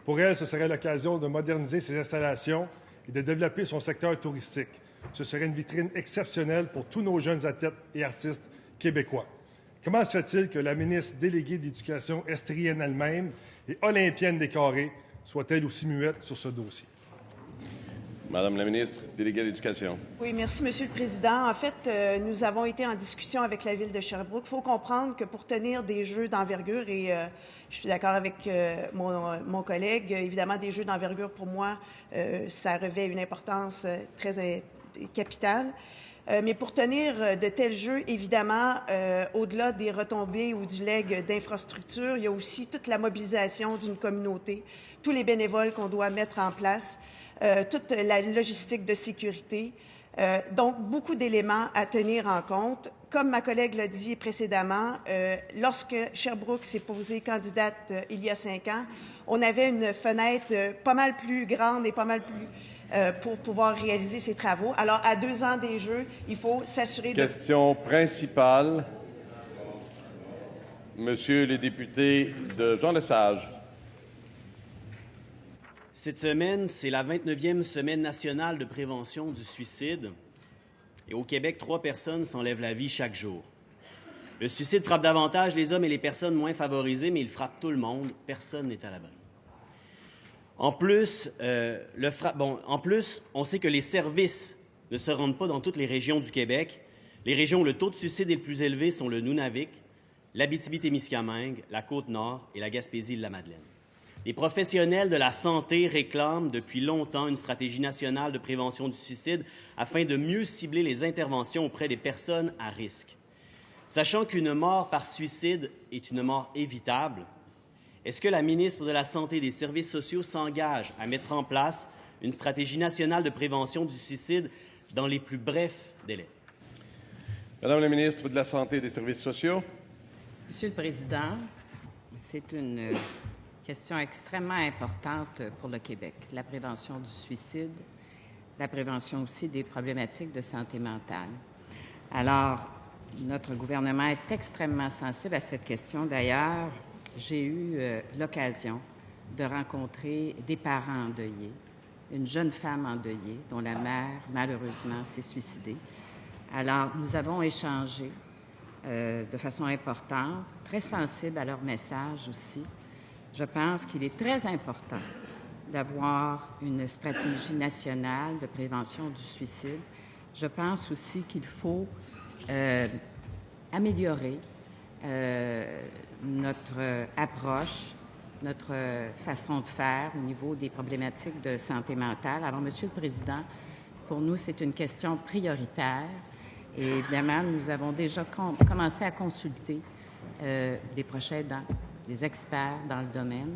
Pour elle, ce serait l'occasion de moderniser ses installations et de développer son secteur touristique. Ce serait une vitrine exceptionnelle pour tous nos jeunes athlètes et artistes québécois. Comment se fait-il que la ministre déléguée de l'Éducation estrienne elle-même et olympienne des carrés soit-elle aussi muette sur ce dossier? Madame la ministre déléguée à l'Éducation. Oui, merci, Monsieur le Président. En fait, nous avons été en discussion avec la Ville de Sherbrooke. Il faut comprendre que pour tenir des jeux d'envergure, et je suis d'accord avec mon collègue, évidemment, des jeux d'envergure, pour moi, ça revêt une importance très capitale. Mais pour tenir de tels jeux, évidemment, au-delà des retombées ou du legs d'infrastructures, il y a aussi toute la mobilisation d'une communauté, tous les bénévoles qu'on doit mettre en place, toute la logistique de sécurité. Donc, beaucoup d'éléments à tenir en compte. Comme ma collègue l'a dit précédemment, lorsque Sherbrooke s'est posée candidate il y a 5 ans, on avait une fenêtre pas mal plus grande et pas mal plus pour pouvoir réaliser ces travaux. Alors, à 2 ans des Jeux, il faut s'assurer de... Question principale. Monsieur le député de Jean-Lesage. Cette semaine, c'est la 29e semaine nationale de prévention du suicide. Et au Québec, 3 personnes s'enlèvent la vie chaque jour. Le suicide frappe davantage les hommes et les personnes moins favorisées, mais il frappe tout le monde. Personne n'est à l'abri. En plus, on sait que les services ne se rendent pas dans toutes les régions du Québec. Les régions où le taux de suicide est le plus élevé sont le Nunavik, l'Abitibi-Témiscamingue, la Côte-Nord et la Gaspésie-de-la-Madeleine. Les professionnels de la santé réclament depuis longtemps une stratégie nationale de prévention du suicide afin de mieux cibler les interventions auprès des personnes à risque. Sachant qu'une mort par suicide est une mort évitable, est-ce que la ministre de la Santé et des Services sociaux s'engage à mettre en place une stratégie nationale de prévention du suicide dans les plus brefs délais? Madame la ministre de la Santé et des Services sociaux. Monsieur le Président, c'est une question extrêmement importante pour le Québec, la prévention du suicide, la prévention aussi des problématiques de santé mentale. Alors, notre gouvernement est extrêmement sensible à cette question. D'ailleurs, j'ai eu l'occasion de rencontrer des parents endeuillés, une jeune femme endeuillée dont la mère, malheureusement, s'est suicidée. Alors, nous avons échangé de façon importante, très sensible à leur message aussi. Je pense qu'il est très important d'avoir une stratégie nationale de prévention du suicide. Je pense aussi qu'il faut améliorer notre approche, notre façon de faire au niveau des problématiques de santé mentale. Alors, Monsieur le Président, pour nous, c'est une question prioritaire. Et évidemment, nous avons déjà commencé à consulter des proches aidants, des experts dans le domaine,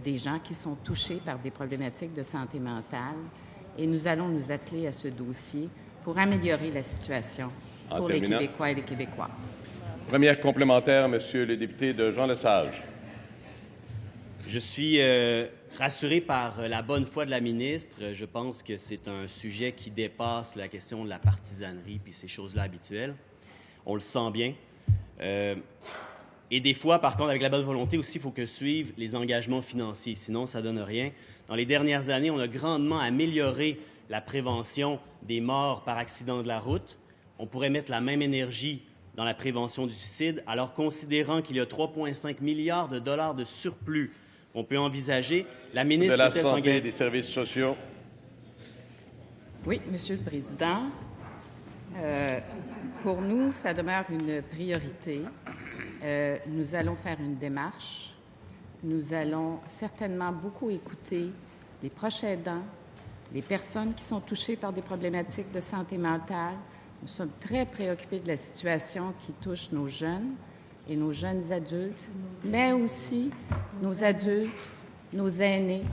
des gens qui sont touchés par des problématiques de santé mentale. Et nous allons nous atteler à ce dossier pour améliorer la situation pour les Québécois et les Québécoises. Première complémentaire, Monsieur le député de Jean-Lesage. Je suis rassuré par la bonne foi de la ministre. Je pense que c'est un sujet qui dépasse la question de la partisanerie puis ces choses-là habituelles. On le sent bien. Et des fois, par contre, avec la bonne volonté aussi, il faut que suivent les engagements financiers. Sinon, ça ne donne rien. Dans les dernières années, on a grandement amélioré la prévention des morts par accident de la route. On pourrait mettre la même énergie dans la prévention du suicide. Alors, considérant qu'il y a 3,5 milliards de dollars de surplus qu'on peut envisager, la ministre de la Santé et des Services sociaux. Oui, Monsieur le Président. Pour nous, ça demeure une priorité. Nous allons faire une démarche. Nous allons certainement beaucoup écouter les proches aidants, les personnes qui sont touchées par des problématiques de santé mentale. Nous sommes très préoccupés de la situation qui touche nos jeunes et nos jeunes adultes, mais aussi nos adultes, nos aînés.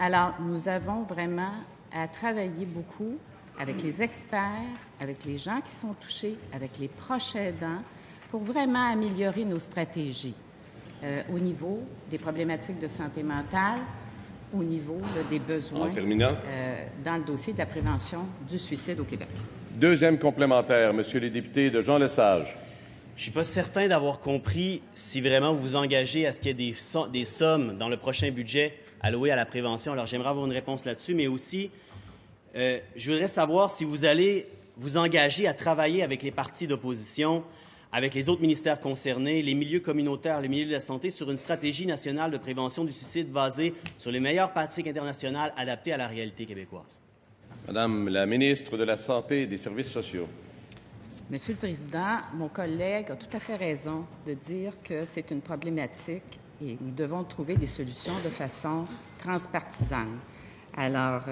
Alors, nous avons vraiment à travailler beaucoup avec les experts, avec les gens qui sont touchés, avec les proches aidants, pour vraiment améliorer nos stratégies au niveau des problématiques de santé mentale, au niveau des besoins dans le dossier de la prévention du suicide au Québec. Deuxième complémentaire, Monsieur les députés, de Jean Lesage. Je ne suis pas certain d'avoir compris si vraiment vous vous engagez à ce qu'il y ait des sommes dans le prochain budget allouées à la prévention. Alors, j'aimerais avoir une réponse là-dessus, mais aussi, je voudrais savoir si vous allez vous engager à travailler avec les partis d'opposition, avec les autres ministères concernés, les milieux communautaires, les milieux de la santé, sur une stratégie nationale de prévention du suicide basée sur les meilleures pratiques internationales adaptées à la réalité québécoise. Madame la ministre de la Santé et des Services sociaux. Monsieur le Président, mon collègue a tout à fait raison de dire que c'est une problématique et nous devons trouver des solutions de façon transpartisane. Alors,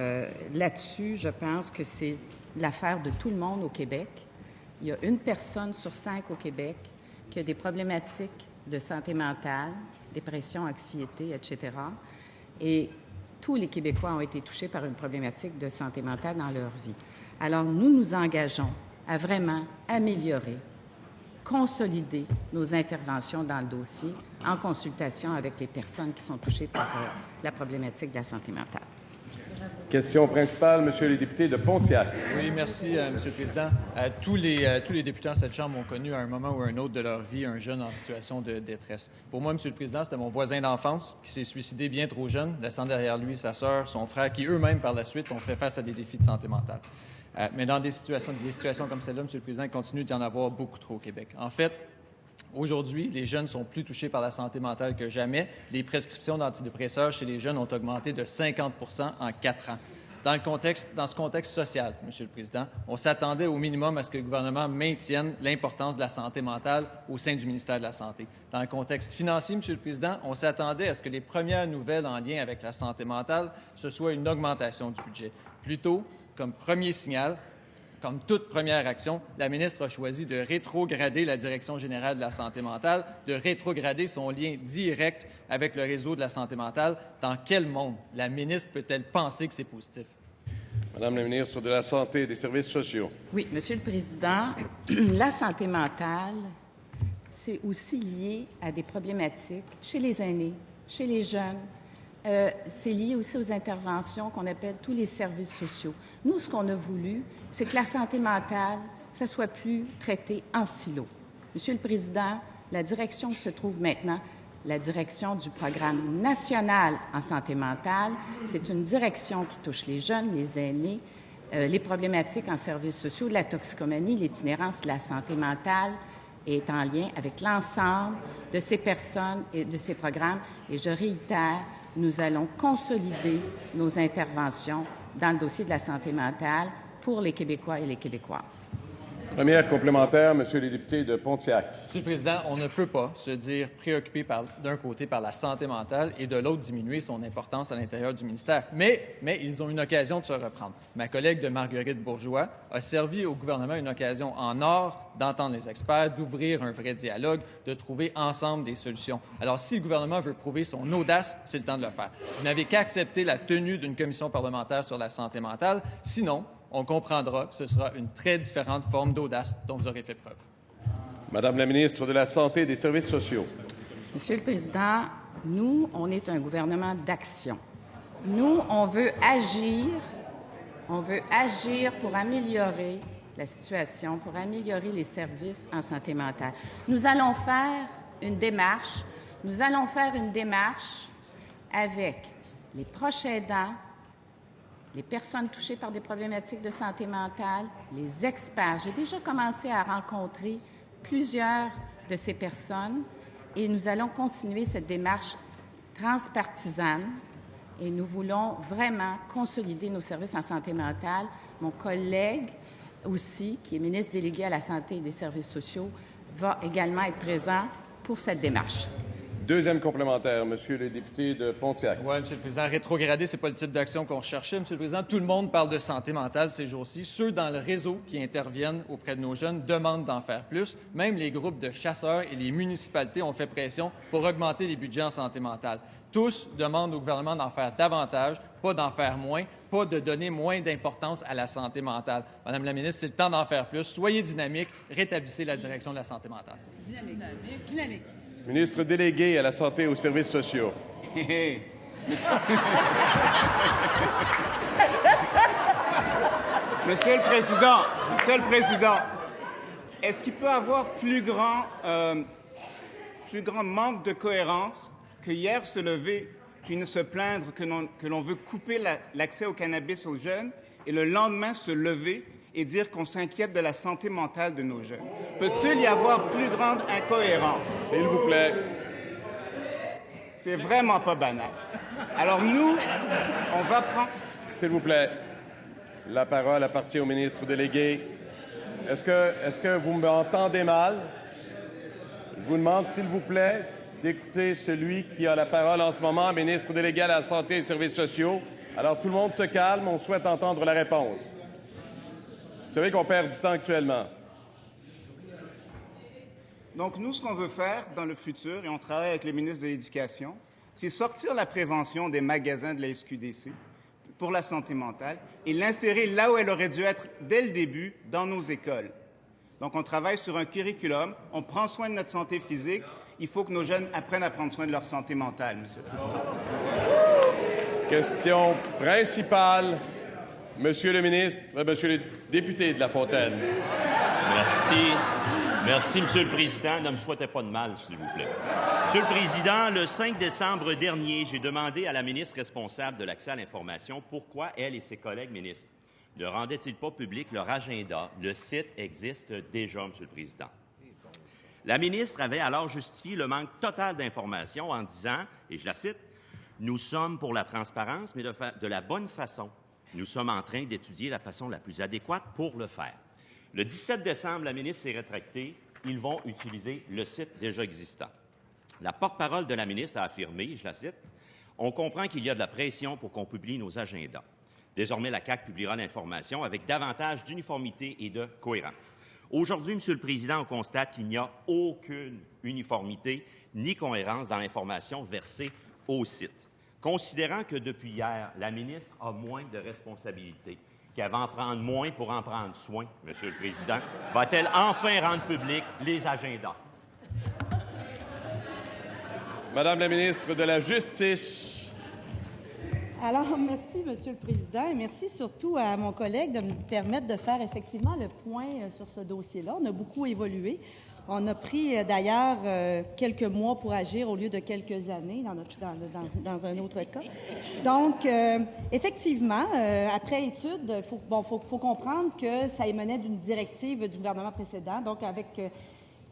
là-dessus, je pense que c'est l'affaire de tout le monde au Québec. Il y a 1 personne sur 5 au Québec qui a des problématiques de santé mentale, dépression, anxiété, etc. Et tous les Québécois ont été touchés par une problématique de santé mentale dans leur vie. Alors, nous nous engageons à vraiment améliorer, consolider nos interventions dans le dossier en consultation avec les personnes qui sont touchées par la problématique de la santé mentale. Question principale, Monsieur le député de Pontiac. Oui, merci, Monsieur le Président. Tous les députés en cette Chambre ont connu à un moment ou à un autre de leur vie un jeune en situation de détresse. Pour moi, Monsieur le Président, c'était mon voisin d'enfance qui s'est suicidé bien trop jeune, laissant derrière lui sa sœur, son frère, qui eux-mêmes, par la suite, ont fait face à des défis de santé mentale. Mais dans des situations comme celle-là, Monsieur le Président, il continue d'y en avoir beaucoup trop au Québec. En fait, aujourd'hui, les jeunes sont plus touchés par la santé mentale que jamais. Les prescriptions d'antidépresseurs chez les jeunes ont augmenté de 50 % en 4 ans. Dans ce contexte social, Monsieur le Président, on s'attendait au minimum à ce que le gouvernement maintienne l'importance de la santé mentale au sein du ministère de la Santé. Dans le contexte financier, Monsieur le Président, on s'attendait à ce que les premières nouvelles en lien avec la santé mentale, ce soit une augmentation du budget. Plutôt, comme premier signal, comme toute première action, la ministre a choisi de rétrograder la Direction générale de la santé mentale, de rétrograder son lien direct avec le réseau de la santé mentale. Dans quel monde la ministre peut-elle penser que c'est positif? Madame la ministre de la Santé et des Services sociaux. Oui, Monsieur le Président, la santé mentale, c'est aussi lié à des problématiques chez les aînés, chez les jeunes. C'est lié aussi aux interventions qu'on appelle tous les services sociaux. Nous, ce qu'on a voulu, c'est que la santé mentale, ça soit plus traité en silo. Monsieur le Président, la direction se trouve maintenant, la direction du Programme national en santé mentale, c'est une direction qui touche les jeunes, les aînés, les problématiques en services sociaux, la toxicomanie, l'itinérance, la santé mentale est en lien avec l'ensemble de ces personnes et de ces programmes. Et je réitère, nous allons consolider nos interventions dans le dossier de la santé mentale pour les Québécois et les Québécoises. Première complémentaire, Monsieur le député de Pontiac. Monsieur le Président, on ne peut pas se dire préoccupé d'un côté par la santé mentale et de l'autre diminuer son importance à l'intérieur du ministère. Mais ils ont une occasion de se reprendre. Ma collègue de Marguerite Bourgeois a servi au gouvernement une occasion en or d'entendre les experts, d'ouvrir un vrai dialogue, de trouver ensemble des solutions. Alors, si le gouvernement veut prouver son audace, c'est le temps de le faire. Vous n'avez qu'à accepter la tenue d'une commission parlementaire sur la santé mentale. Sinon, on comprendra que ce sera une très différente forme d'audace dont vous aurez fait preuve. Madame la ministre de la Santé et des Services sociaux. Monsieur le Président, nous, on est un gouvernement d'action. Nous, on veut agir pour améliorer la situation, pour améliorer les services en santé mentale. Nous allons faire une démarche avec les proches aidants, les personnes touchées par des problématiques de santé mentale, les experts. J'ai déjà commencé à rencontrer plusieurs de ces personnes et nous allons continuer cette démarche transpartisane et nous voulons vraiment consolider nos services en santé mentale. Mon collègue aussi, qui est ministre délégué à la Santé et des Services sociaux, va également être présent pour cette démarche. Deuxième complémentaire, Monsieur le député de Pontiac. Oui, M. le Président, rétrogradé, ce n'est pas le type d'action qu'on recherchait. M. le Président, tout le monde parle de santé mentale ces jours-ci. Ceux dans le réseau qui interviennent auprès de nos jeunes demandent d'en faire plus. Même les groupes de chasseurs et les municipalités ont fait pression pour augmenter les budgets en santé mentale. Tous demandent au gouvernement d'en faire davantage, pas d'en faire moins, pas de donner moins d'importance à la santé mentale. Madame la ministre, c'est le temps d'en faire plus. Soyez dynamique, rétablissez la direction de la santé mentale. Dynamique. Ministre délégué à la Santé et aux services sociaux. Monsieur le Président, est-ce qu'il peut y avoir plus grand manque de cohérence que hier se lever puis ne se plaindre que l'on veut couper l'accès au cannabis aux jeunes et le lendemain se lever et dire qu'on s'inquiète de la santé mentale de nos jeunes? Peut-il y avoir plus grande incohérence? S'il vous plaît. C'est vraiment pas banal. Alors nous, on va prendre... S'il vous plaît. La parole appartient au ministre délégué. Est-ce que vous m'entendez mal? Je vous demande, s'il vous plaît, d'écouter celui qui a la parole en ce moment, ministre délégué à la Santé et aux services sociaux. Alors, tout le monde se calme, on souhaite entendre la réponse. Vous savez qu'on perd du temps actuellement. Donc, nous, ce qu'on veut faire dans le futur, et on travaille avec le ministre de l'Éducation, c'est sortir la prévention des magasins de la SQDC pour la santé mentale et l'insérer là où elle aurait dû être dès le début, dans nos écoles. Donc, on travaille sur un curriculum, on prend soin de notre santé physique, il faut que nos jeunes apprennent à prendre soin de leur santé mentale, Monsieur le Président. Question principale. Monsieur le ministre, Monsieur le député de La Fontaine. Merci. Merci, Monsieur le Président. Ne me souhaitez pas de mal, s'il vous plaît. Monsieur le Président, le 5 décembre dernier, j'ai demandé à la ministre responsable de l'accès à l'information pourquoi elle et ses collègues ministres ne rendaient-ils pas public leur agenda. Le site existe déjà, Monsieur le Président. La ministre avait alors justifié le manque total d'informations en disant, et je la cite, « Nous sommes pour la transparence, mais de la bonne façon. Nous sommes en train d'étudier la façon la plus adéquate pour le faire. » Le 17 décembre, la ministre s'est rétractée. Ils vont utiliser le site déjà existant. La porte-parole de la ministre a affirmé, je la cite, « On comprend qu'il y a de la pression pour qu'on publie nos agendas. Désormais, la CAQ publiera l'information avec davantage d'uniformité et de cohérence. » Aujourd'hui, Monsieur le Président, on constate qu'il n'y a aucune uniformité ni cohérence dans l'information versée au site. Considérant que depuis hier, la ministre a moins de responsabilités, qu'elle va en prendre moins pour en prendre soin, Monsieur le Président, va-t-elle enfin rendre public les agendas? Madame la ministre de la Justice. Alors, merci, Monsieur le Président, et merci surtout à mon collègue de me permettre de faire effectivement le point sur ce dossier-là. On a beaucoup évolué. On a pris d'ailleurs quelques mois pour agir au lieu de quelques années dans un autre cas. Donc, effectivement, après étude, il faut comprendre que ça émanait d'une directive du gouvernement précédent. Donc, avec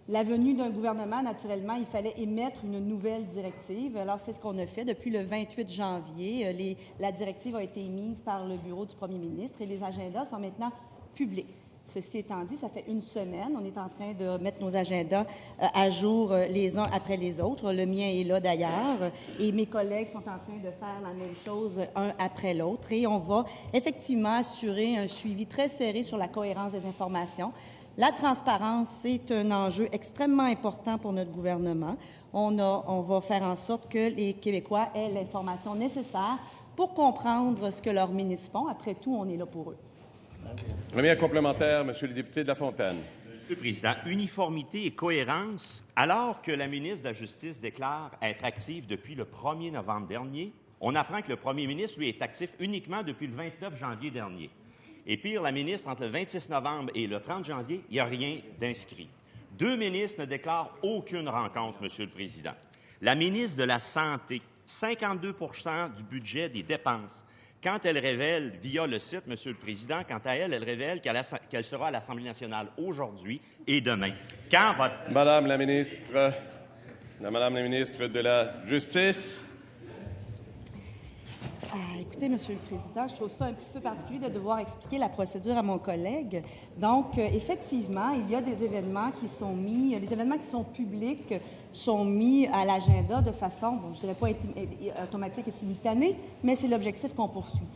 la venue d'un gouvernement, naturellement, il fallait émettre une nouvelle directive. Alors, c'est ce qu'on a fait. Depuis le 28 janvier, la directive a été émise par le bureau du premier ministre et les agendas sont maintenant publics. Ceci étant dit, ça fait une semaine. On est en train de mettre nos agendas à jour les uns après les autres. Le mien est là d'ailleurs. Et mes collègues sont en train de faire la même chose un après l'autre. Et on va effectivement assurer un suivi très serré sur la cohérence des informations. La transparence, c'est un enjeu extrêmement important pour notre gouvernement. On va faire en sorte que les Québécois aient l'information nécessaire pour comprendre ce que leurs ministres font. Après tout, on est là pour eux. Première complémentaire, Monsieur le député de La Fontaine. Monsieur le Président, uniformité et cohérence, alors que la ministre de la Justice déclare être active depuis le 1er novembre dernier, on apprend que le premier ministre, lui, est actif uniquement depuis le 29 janvier dernier. Et pire, la ministre, entre le 26 novembre et le 30 janvier, il n'y a rien d'inscrit. 2 ministres ne déclarent aucune rencontre, Monsieur le Président. La ministre de la Santé, 52 % du budget des dépenses. Quand elle révèle, via le site, Monsieur le Président, quant à elle, elle révèle qu'elle sera à l'Assemblée nationale aujourd'hui et demain. Quand va... Madame la ministre de la Justice. écoutez, Monsieur le Président, je trouve ça un petit peu particulier de devoir expliquer la procédure à mon collègue. Donc, effectivement, il y a des événements qui sont mis, les événements qui sont publics sont mis à l'agenda de façon, bon, je ne dirais pas automatique et simultanée, mais c'est l'objectif qu'on poursuit.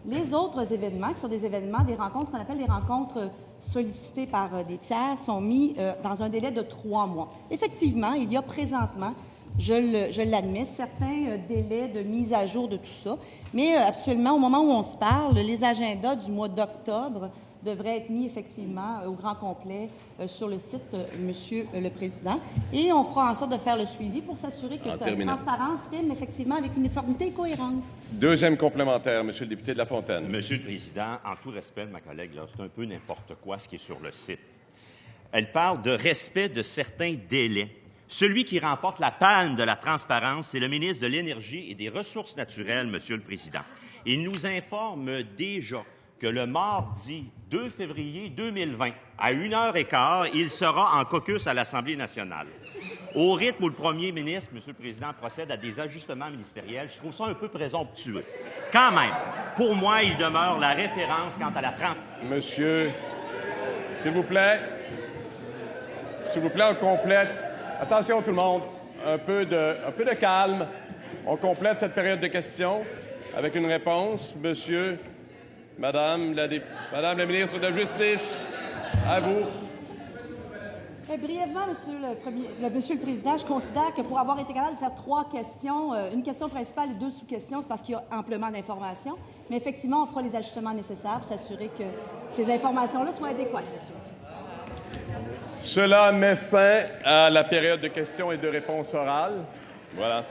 Les autres événements, qui sont des événements, des rencontres, qu'on appelle des rencontres sollicitées par des tiers, sont mis dans un délai de 3 mois. Effectivement, il y a présentement, je l'admets, certains délais de mise à jour de tout ça, mais actuellement, au moment où on se parle, les agendas du mois d'octobre devraient être mis effectivement au grand complet sur le site, Monsieur le Président, et on fera en sorte de faire le suivi pour s'assurer que la transparence rime effectivement avec uniformité et cohérence. Deuxième complémentaire, Monsieur le député de La Fontaine. Monsieur le Président, en tout respect de ma collègue, là, c'est un peu n'importe quoi ce qui est sur le site. Elle parle de respect de certains délais. Celui qui remporte la palme de la transparence, c'est le ministre de l'Énergie et des Ressources naturelles, Monsieur le Président. Il nous informe déjà que le mardi 2 février 2020, à 1h15, il sera en caucus à l'Assemblée nationale. Au rythme où le premier ministre, Monsieur le Président, procède à des ajustements ministériels, je trouve ça un peu présomptueux. Quand même, pour moi, il demeure la référence quant à la Monsieur, s'il vous plaît, on complète. Attention tout le monde, un peu de calme. On complète cette période de questions avec une réponse. Monsieur, Madame la ministre de la Justice, à vous. Brièvement, Monsieur le Président, je considère que pour avoir été capable de faire 3 questions, une question principale et 2 sous-questions, c'est parce qu'il y a amplement d'informations. Mais effectivement, on fera les ajustements nécessaires pour s'assurer que ces informations-là soient adéquates, Monsieur. Cela met fin à la période de questions et de réponses orales. Voilà.